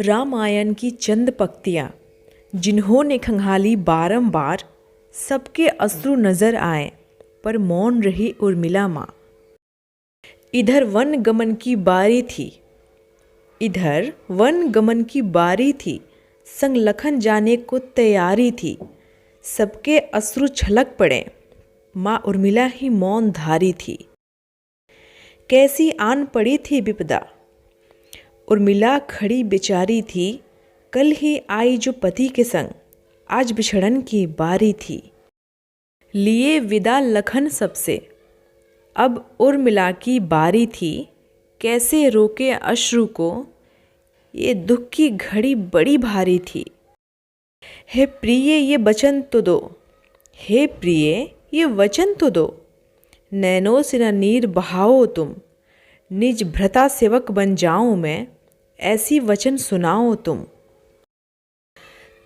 रामायण की चंद पंक्तियाँ जिन्होंने खंगाली बारंबार, सबके अश्रु नजर आए पर मौन रही उर्मिला माँ। इधर वन गमन की बारी थी, इधर वन गमन की बारी थी, संग लखन जाने को तैयारी थी। सबके अश्रु छलक पड़े, माँ उर्मिला ही मौन धारी थी। कैसी आन पड़ी थी विपदा, उर्मिला खड़ी बेचारी थी। कल ही आई जो पति के संग, आज बिछड़न की बारी थी। लिए विदा लखन सबसे, अब उर्मिला की बारी थी। कैसे रोके अश्रु को, ये दुख की घड़ी बड़ी भारी थी। हे प्रिय ये वचन तो दो, हे प्रिय ये वचन तो दो, नैनों से न नीर बहाओ तुम। निज भ्रता सेवक बन जाऊं मैं, ऐसी वचन सुनाओ तुम।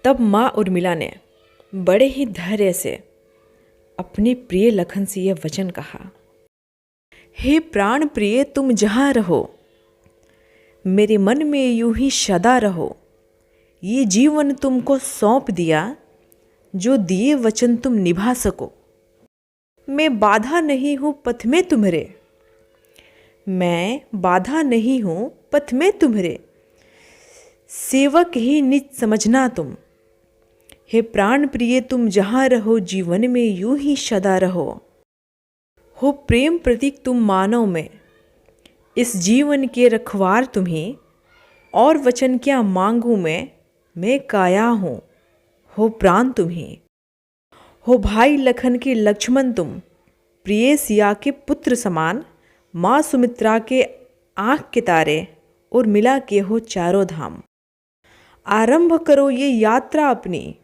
तब माँ उर्मिला ने बड़े ही धैर्य से अपने प्रिय लखन से यह वचन कहा। हे प्राण प्रिय तुम जहाँ रहो, मेरे मन में यूं ही सदा रहो। ये जीवन तुमको सौंप दिया, जो दिए वचन तुम निभा सको। मैं बाधा नहीं हूँ पथ में तुम्हारे, मैं बाधा नहीं हूँ पथ में तुम्हारे, सेवक ही निज समझना तुम। हे प्राण प्रिय तुम जहाँ रहो, जीवन में यूं ही सदा रहो। हो प्रेम प्रतीक तुम मानव में, इस जीवन के रखवार तुम्हें। और वचन क्या मांगू मैं काया हूँ, हो प्राण तुम्हें। हो भाई लखन के लक्ष्मण तुम, प्रिय सिया के पुत्र समान। माँ सुमित्रा के आँख के तारे, उर्मिला के हो चारों धाम। आरंभ करो ये यात्रा अपनी,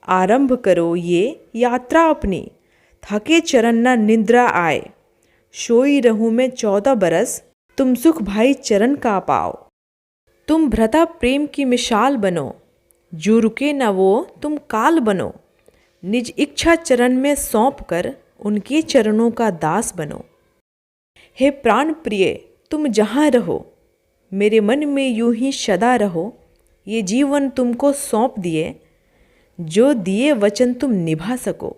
आरंभ करो ये यात्रा अपनी। थके चरण न निद्रा आए, सोई रहूं मैं 14 बरस। तुम सुख भाई चरण का पाओ, तुम भ्रता प्रेम की मिसाल बनो। जो रुके न वो तुम काल बनो, निज इच्छा चरण में सौंप कर उनके चरणों का दास बनो। हे प्राण प्रिय तुम जहाँ रहो, मेरे मन में यूं ही सदा रहो। ये जीवन तुमको सौंप दिए, जो दिए वचन तुम निभा सको।